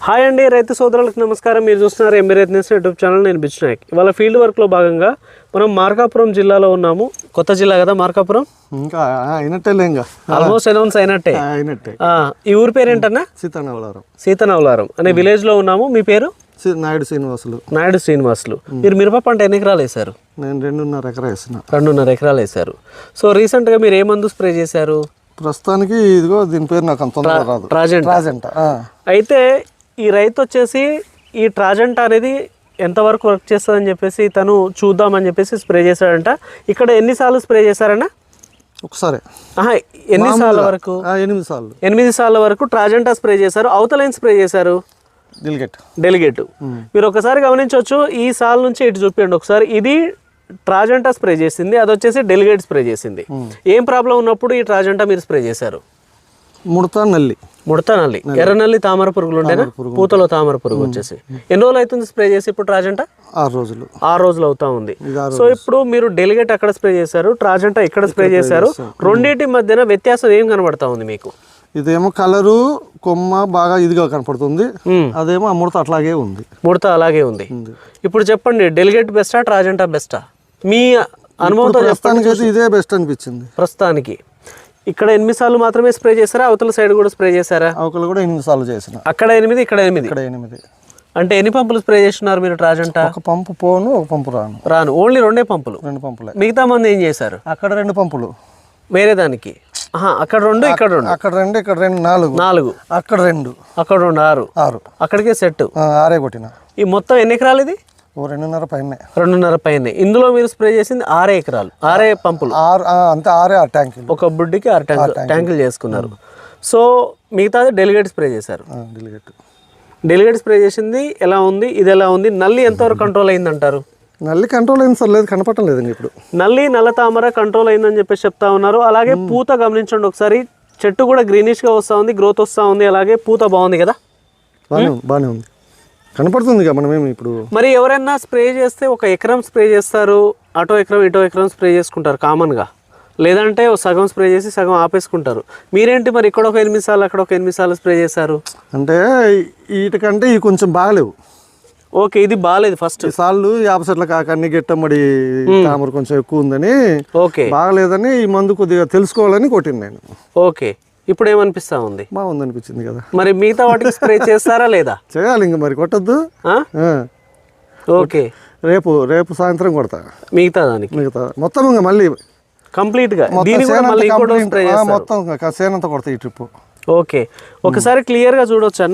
Hi అండి రైతు సోదరులకు నమస్కారం. మీరు చూస్తున్నారు ఎంబీ రైతు యూట్యూబ్ ఛానల్. నేను బిచ్చు నాయక్. ఇవాళ ఫీల్డ్ వర్క్లో భాగంగా మనం మార్కాపురం జిల్లాలో ఉన్నాము. కొత్త జిల్లా కదా మార్కాపురం, ఇంకా అయినట్టే ఇంకా ఆల్మోస్ట్ అనౌన్స్ అయినట్టే. ఈ ఊరి పేరు ఏంటన్నా? సీతనవలారం అనే విలేజ్లో ఉన్నాము. మీ పేరు? నాయుడు శ్రీనివాసులు. మీరు మిరప పంట ఎన్ని ఎకరాలు వేశారు? నేను 2.5 ఎకరా వేసిన. 2.5 ఎకరాలు వేశారు. సో రీసెంట్గా మీరు ఏ మందు స్ప్రే చేశారు? ప్రస్తుతానికి ఇదిగో దీని పేరు నాకు అంత రాదు. ట్రాజెంటా. అయితే ఈ రైతు వచ్చేసి ఈ ట్రాజెంటా అనేది ఎంతవరకు వర్క్ చేస్తుందని చెప్పేసి తను చూద్దామని చెప్పేసి స్ప్రే చేశాడంట. ఇక్కడ ఎన్నిసార్లు స్ప్రే చేశారన్నా? ఒకసారి. ఎన్నిసార్లు వరకు? 8 సార్లు. 8 సార్ల వరకు ట్రాజెంటా స్ప్రే చేశారు. అవతల ఏం స్ప్రే చేశారు? డెలిగేట్. మీరు ఒకసారి గమనించవచ్చు. ఈ సాల్ నుంచి ఇటు చూపించండి ఒకసారి. ఇది ట్రాజెంటా స్ప్రే చేసింది, అది వచ్చేసి డెలిగేట్ స్ప్రే చేసింది. ఏం ప్రాబ్లం ఉన్నప్పుడు ఈ ట్రాజెంటా మీరు స్ప్రే చేశారు? ముడత నల్లి, ఎర్ర నల్లి, తామర పురుగులు ఉంటాయినా, పూతలో తామర పురుగు వచ్చేసి. ఎన్ని రోజులు అవుతుంది స్ప్రే చేసి ఇప్పుడు ట్రాజెంటా? 6 రోజులు అవుతా ఉంది. సో ఇప్పుడు మీరు డెలిగేట్ అక్కడ స్ప్రే చేశారు, ట్రాజెంటా ఇక్కడ స్ప్రే చేశారు. రెండింటి మధ్యన వ్యత్యాసం ఏం కనబడతా ఉంది మీకు? ఇదేమో కలరు కొమ్మ బాగా ఇదిగా కనపడుతుంది, అదేమో ఆ ముడత అలాగే ఉంది. ఇప్పుడు చెప్పండి, డెలిగేట్ బెస్టా ట్రాజెంటా బెస్టా? మీ అనుభవంతో ప్రస్తుతానికి ఇదే బెస్ట్ అనిపించింది. ప్రస్తుతానికి ఇక్కడ 8 సార్లు మాత్రమే స్ప్రే చేశారా? అవతల సైడ్ కూడా స్ప్రే చేశారా? అవతల కూడా 8 సార్లు చేసిన. అక్కడ 8, ఇక్కడ 8. అంటే ఎన్ని పంపులు స్ప్రే చేస్తున్నారు మీరు ట్రాజెంటా? ఒక పంపు పోను, ఒక పంపు రాను. ఓన్లీ 2 పంపులు. 2 పంపులే. మిగతా మంది ఏం చేశారు? అక్కడ 2 పంపులు వేరే దానికి. అక్కడ 2, ఇక్కడ 2. అక్కడ 2, ఇక్కడ 2, 4. అక్కడ 2, 6. అక్కడికే సెట్ 6 కొట్టిన. ఈ మొత్తం ఎన్ని ఎకరాలు ఇది? 2.5 పైన. ఇందులో మీరు స్ప్రే చేసింది 6 ఎకరాలు, 6 పంపులు. అంతే 6 ట్యాంకులు. ఒక బుడ్డికి 6 ట్యాంకులు చేసుకున్నారు. సో మిగతాది డెలిగేట్ స్ప్రే చేశారు. డెలిగేట్ స్ప్రే చేసింది ఎలా ఉంది, ఇది ఎలా ఉంది? నల్లి ఎంతవరకు కంట్రోల్ అయిందంటారు? నల్లి కంట్రోల్ అయింది సార్, లేదు కనపడటం లేదండి ఇప్పుడు. నల్లి, నల్ల తామర కంట్రోల్ అయిందని చెప్పేసి చెప్తా ఉన్నారు. అలాగే పూత గమనించండి ఒకసారి. చెట్టు కూడా గ్రీనిష్గా వస్తూ ఉంది, గ్రోత్ వస్తూ ఉంది. అలాగే పూత బాగుంది కదా? బాగానే ఉంది, కనపడుతుంది. మనమేమి ఇప్పుడు మరి ఎవరైనా స్ప్రే చేస్తే ఒక ఎకరం స్ప్రే చేస్తారు, అటో ఎకరం స్ప్రే చేసుకుంటారు కామన్గా. లేదంటే సగం స్ప్రే చేసి సగం ఆపేసుకుంటారు. మీరేంటి మరి ఇక్కడ ఒక 8 సార్లు, అక్కడ ఒక 8 సార్లు స్ప్రే చేశారు? అంటే వీటికంటే ఇవి కొంచెం బాగలేవు. ఓకే, ఇది బాగాలేదు. ఫస్ట్ సార్లు 50 చెట్ల కాకన్ని గిట్టమ్మడి తామర కొంచెం ఎక్కువ ఉందని, ఓకే బాగలేదని ఈ మందు కొద్దిగా తెలుసుకోవాలని కొట్టింది నేను. ఓకే, ఇప్పుడు ఏమనిపిస్తా ఉంది? బాగుంది అనిపించింది కదా. మరి మిగతా వాటికి స్ప్రే చేస్తారా లేదా? చేయాలి, ఇంకా మరి కొట్టద్దు. ఓకే, రేపు సాయంత్రం కొడతా మిగతా మొత్తం ఇంకా మళ్ళీ కంప్లీట్ గా మొత్తం సేనంతా కొడతా ఈ ట్రిప్. ఓకే, ఒకసారి క్లియర్ గా చూడొచ్చు అన్న.